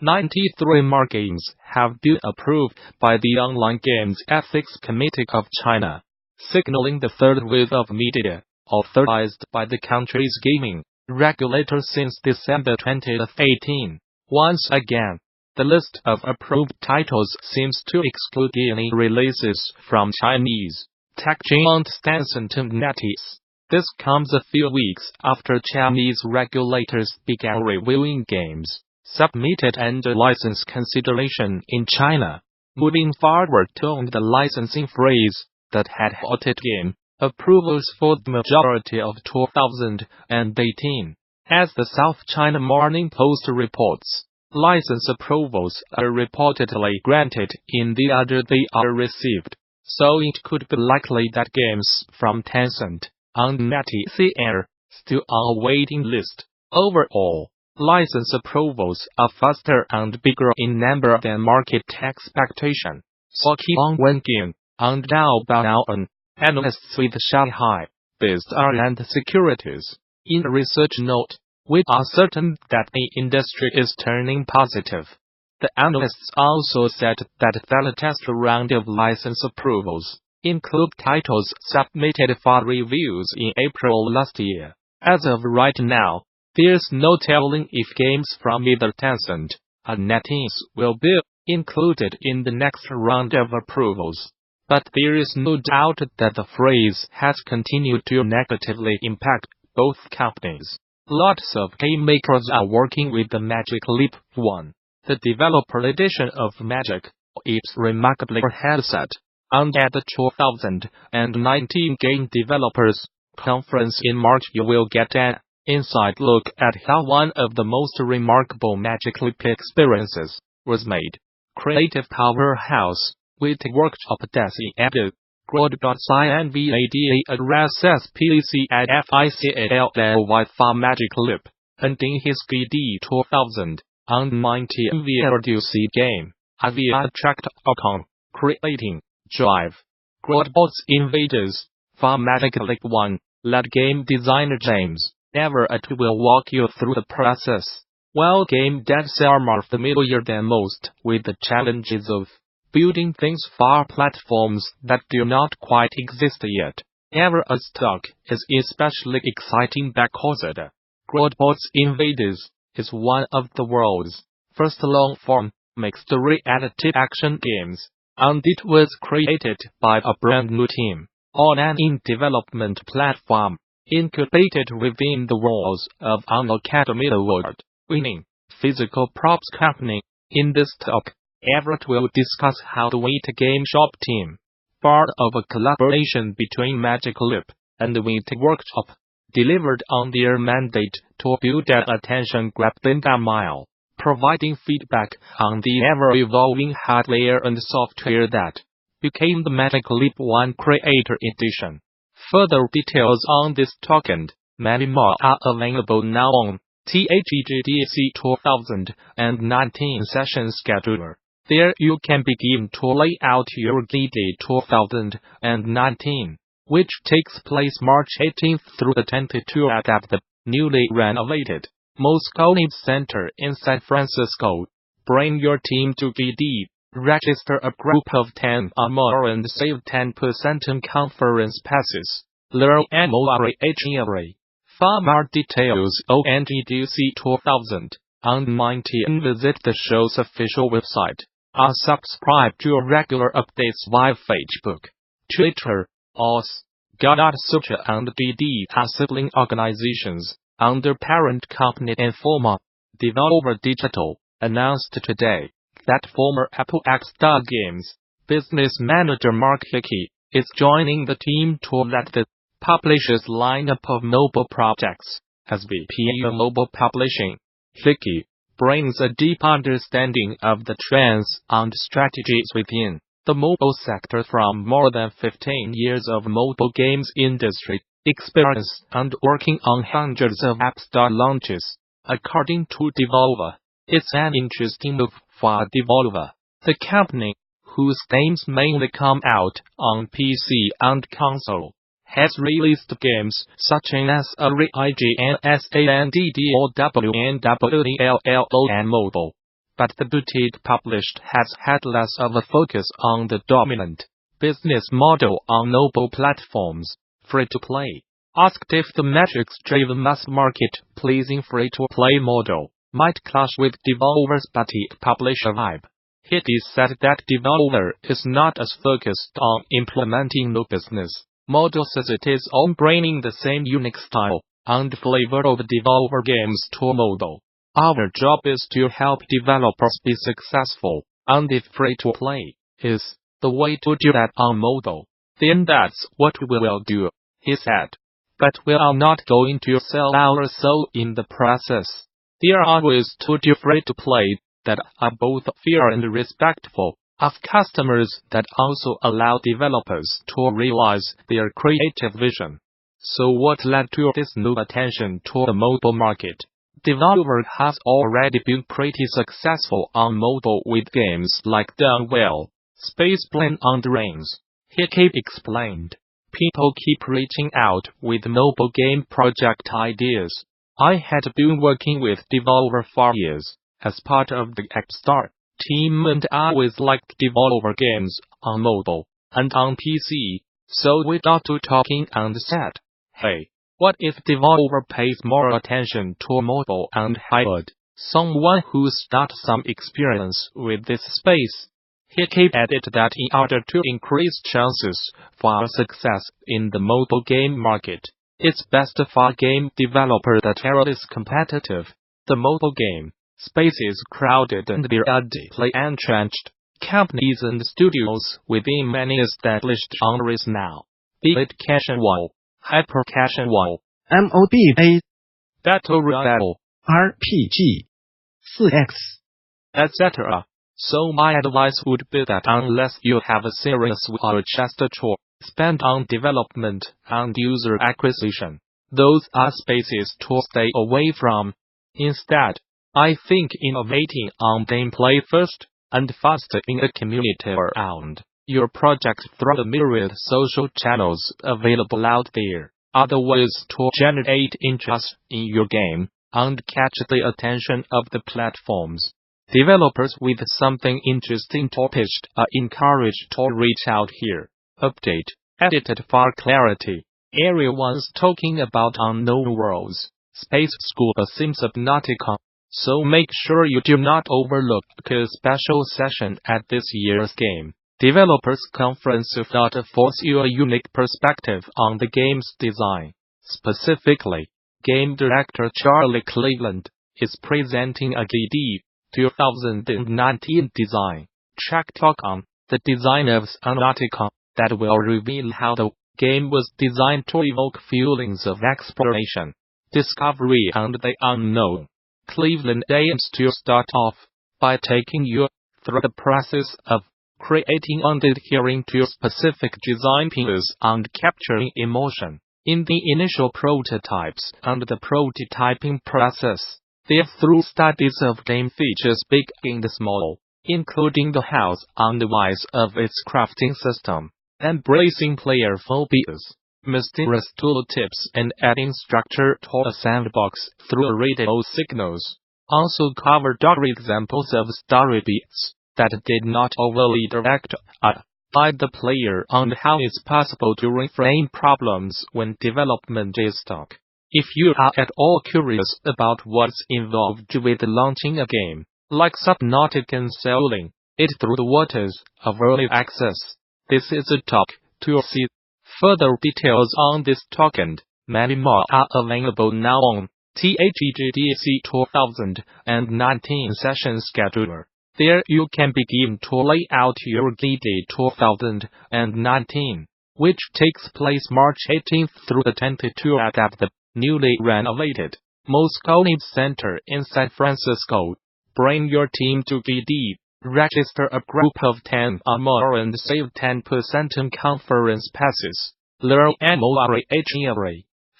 93 more games have been approved by the Online Games Ethics Committee of China, signaling the third wave of media authorized by the country's gaming regulator since December 2018. Once again, the list of approved titles seems to exclude any releases from Chinese tech giant Tencent and NetEase. This comes a few weeks after Chinese regulators began reviewing games submitted under license consideration in China, moving forward to the licensing freeze that had halted game approvals for the majority of 2018. As the South China Morning Post reports, license approvals are reportedly granted in the order they are received, so it could be likely that games from Tencent and NetEase are still on a waiting list. Overall, license approvals are faster and bigger in number than market expectation. So Qiang Wenjing and Dao Baoan, analysts with Shanghai-based R&D Securities, in a research note, we are certain that the industry is turning positive. The analysts also said that the latest round of license approvals include titles submitted for reviews in April last year. As of right now, there's no telling if games from either Tencent or NetEase will be included in the next round of approvals. But there is no doubt that the freeze has continued to negatively impact both companies. Lots of game makers are working with the Magic Leap 1, the developer edition of Magic Leap's remarkably headset, and at the 2019 Game Developers Conference in March you will get an inside look at how one of the most remarkable Magic Leap experiences was made. Creative powerhouse with workshop Desi Edu, Grod.Cinvada addresses PCI FICALLY for Magic Leap, and in his GD 2019 VLDC game, Avia Tracked Ocon, creating Drive. Grodbots Invaders, for Magic Leap 1, let game designer James Everett will walk you through the process. While game devs are more familiar than most with the challenges of building things for platforms that do not quite exist yet, Everett's talk is especially exciting because the Grodbots Invaders is one of the world's first long-form mixed reality action games, and it was created by a brand new team on an in-development platform, incubated within the walls of an Academy Award-winning physical props company. In this talk, Everett will discuss how the Wit Game Shop team, part of a collaboration between Magic Leap and the Wit Workshop, delivered on their mandate to build an attention-grabbing mile, providing feedback on the ever-evolving hardware and software that became the Magic Leap 1 Creator Edition. Further details on this talk and many more are available now on THEGDC 2019 session scheduler. There you can begin to lay out your GD 2019, which takes place March 18th through the 22 at the newly renovated Moscone Center in San Francisco. Bring your team to GD, register a group of 10 or more and save 10% on conference passes. Learn more. For more details on GDC 2019 visit the show's official website, or subscribe to regular updates via Facebook, Twitter, OS. Gamasutra and GD are sibling organizations under parent company Informa. Devolver Digital announced today that former Apple X-Star Games business manager Mark Hickey is joining the team to lead the publisher's lineup of mobile projects as VP of Mobile Publishing. Hickey brings a deep understanding of the trends and strategies within the mobile sector from more than 15 years of mobile games industry experience and working on hundreds of App Store launches. According to Devolver, it's an interesting move for Devolver, the company, whose games mainly come out on PC and console, has released games such as Original Sandwllo on mobile, but the boutique published has had less of a focus on the dominant business model on mobile platforms, free-to-play. Asked if the metrics-driven mass-market pleasing free-to-play model might clash with Devolver's boutique publisher vibe, he said that Devolver is not as focused on implementing new business models as it is on bringing the same unique style and flavor of Devolver games to mobile. Our job is to help developers be successful, and if free-to-play is the way to do that on mobile, then that's what we will do, he said. But we are not going to sell our soul in the process. There are ways to do free-to-play that are both fair and respectful of customers that also allow developers to realize their creative vision. So what led to this new attention to the mobile market? Devolver has already been pretty successful on mobile with games like Done Well, Spaceplane and Rings. He explained. People keep reaching out with mobile game project ideas. I had been working with Devolver for years as part of the App Store team and I always liked Devolver games on mobile and on PC, so we got to talking and said, hey, what if Devolver pays more attention to mobile and hired someone who's got some experience with this space? He added that in order to increase chances for success in the mobile game market, it's best for a game developer that is competitive. The mobile game space is crowded and there are deeply entrenched companies and studios within many established genres now, be it casual, hyper-casual, MOBA, Battle Royale, RPG, 4X, etc. So my advice would be that unless you have a serious war chest to spend on development and user acquisition, those are spaces to stay away from. Instead, I think innovating on gameplay first and fostering a community around your project through the myriad social channels available out there are the ways to generate interest in your game and catch the attention of the platforms. Developers with something interesting to pitch are encouraged to reach out here. Update. Edited for clarity. Everyone's talking about unknown worlds. Space Scuba seems Subnautica. So make sure you do not overlook a special session at this year's Game Developers Conference that affords you a unique perspective on the game's design. Specifically, game director Charlie Cleveland is presenting a GD 2019 design track talk on the design of Subnautica that will reveal how the game was designed to evoke feelings of exploration, discovery and the unknown. Cleveland aims to start off by taking you through the process of creating and adhering to specific design pillars and capturing emotion in the initial prototypes and the prototyping process. Through studies of game features big and small, including the hows and whys of its crafting system, embracing player phobias, mysterious tooltips and adding structure to a sandbox through radio signals. Also cover dark examples of story beats that did not overly direct by the player and how it's possible to reframe problems when development is stuck. If you are at all curious about what's involved with launching a game, like Subnautica and sailing it through the waters of early access, this is a talk to see. Further details on this talk and many more are available now on THEGDC 2019 session scheduler. There you can begin to lay out your GD 2019, which takes place March 18th through the 22 at the newly renovated Moscone Center in San Francisco. Bring your team to GD, register a group of 10 or more and save 10% on conference passes. Learn more.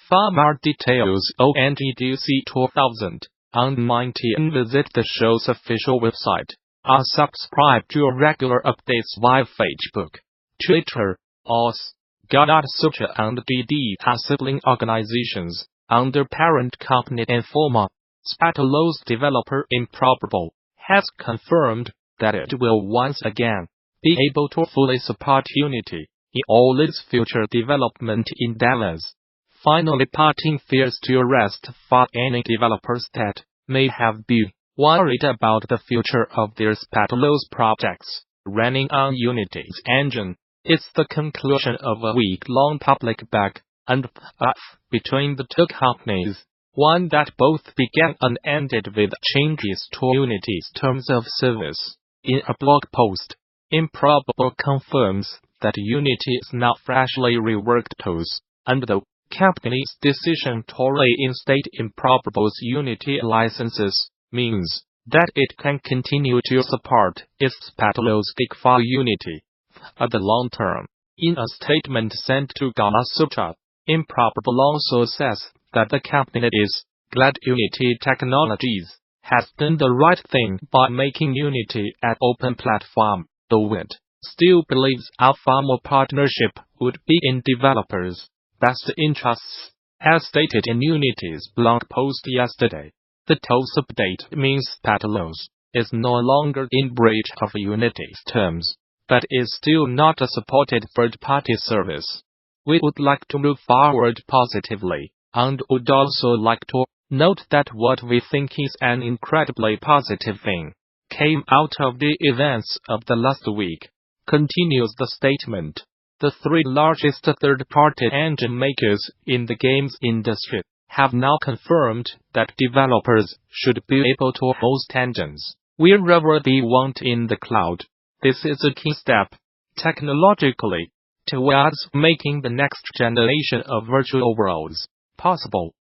For more details on GDC 2019 visit the show's official website, or subscribe to regular updates via Facebook, Twitter, OS. Gamasutra and GD are sibling organizations under parent company Informa. Spatelo's developer Improbable has confirmed that it will once again be able to fully support Unity in all its future development endeavors, finally putting fears to rest for any developers that may have been worried about the future of their Spatulos projects running on Unity's engine. It's the conclusion of a week-long public back and forth between the two companies, one that both began and ended with changes to Unity's terms of service. In a blog post, Improbable confirms that Unity is now freshly reworked tools, and the company's decision to reinstate Improbable's Unity licenses means that it can continue to support its Spatulos gig for Unity for the long term. In a statement sent to Gamasutra, Improbable also says that the company is glad Unity Technologies has done the right thing by making Unity an open platform, though it still believes a formal partnership would be in developers' best interests. As stated in Unity's blog post yesterday, the tools update means Spatulos is no longer in breach of Unity's terms, but is still not a supported third-party service. We would like to move forward positively, and would also like to note that what we think is an incredibly positive thing came out of the events of the last week, continues the statement. The three largest third-party engine makers in the games industry have now confirmed that developers should be able to host engines wherever they want in the cloud. This is a key step, technologically, towards making the next generation of virtual worlds possible.